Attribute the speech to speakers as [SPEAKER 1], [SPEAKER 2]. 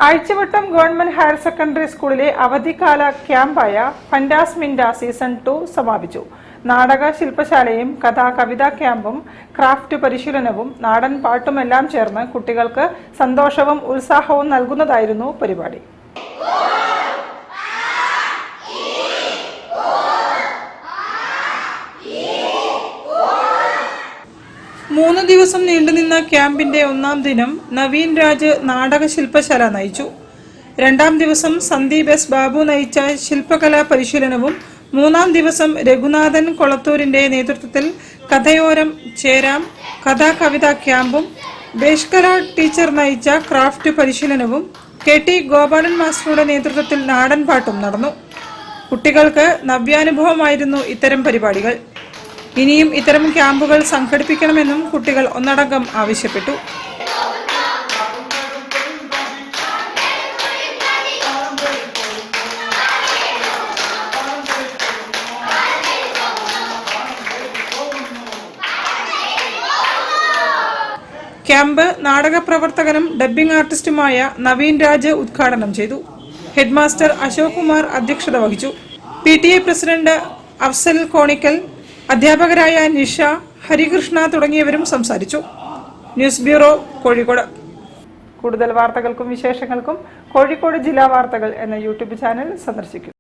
[SPEAKER 1] ആഴ്ചവട്ടം government higher secondary സ്കൂളിലെ അവധിക്കാല ക്യാമ്പായ ഫന്റാസ് Minda season 2 സമാപിച്ചു. നാടക ശില്പശാലയും കവിതാ ക്യാമ്പും ക്രാഫ്റ്റ് പരിശീലനവും നാടൻ പാട്ടുമെല്ലാം ചേർന്ന് കുട്ടികൾക്ക് സന്തോഷവും ഉത്സാഹവും നൽകുന്നതായിരുന്നു പരിപാടി. 3 ദിവസം നീണ്ടുനിന്ന ക്യാമ്പിന്റെ 1-ാം ദിനം നവീൻ രാജ് നാടക ശില്പശാല നയിച്ചു. 2-ാം ദിവസം സന്ദീപ് എസ് ബാബു നയിച്ച ശില്പകലാ പരിശീലനവും 3-ാം ദിവസം രഘുനാഥൻ കൊളത്തൂരിന്റെ നേതൃത്വത്തിൽ കഥയോരം ചേരാം കവിതാ ക്യാമ്പും ബേഷ്കല ടീച്ചർ നയിച്ച ക്രാഫ്റ്റ് പരിശീലനവും KT ഗോപാലൻ മാസ്റ്ററുടെ നേതൃത്വത്തിൽ നാടൻ പാട്ടും നടന്നു. കുട്ടികൾക്ക് നവ്യാനുഭവമായിരുന്നു ഇത്തരം പരിപാടികൾ. ഇനിയും ഇത്തരം ക്യാമ്പുകൾ സംഘടിപ്പിക്കണമെന്നും കുട്ടികൾ ഒന്നടങ്കം ആവശ്യപ്പെട്ടു. ക്യാമ്പ് നാടക പ്രവർത്തകനും ഡബ്ബിംഗ് ആർട്ടിസ്റ്റുമായ നവീൻ രാജ് ഉദ്ഘാടനം ചെയ്തു. ഹെഡ്മാസ്റ്റർ അശോക് കുമാർ അധ്യക്ഷത വഹിച്ചു. PTA പ്രസിഡന്റ് അഫ്സൽ കോണിക്കൽ, അധ്യാപകരായ നിഷ, ഹരികൃഷ്ണ തുടങ്ങിയവരും സംസാരിച്ചു. News bureau, Kozhikode. കൂടുതൽ വാർത്തകൾക്കും വിശേഷങ്ങൾക്കും കോഴിക്കോട് ജില്ലാ വാർത്തകൾ എന്ന YouTube ചാനൽ സന്ദർശിക്കും.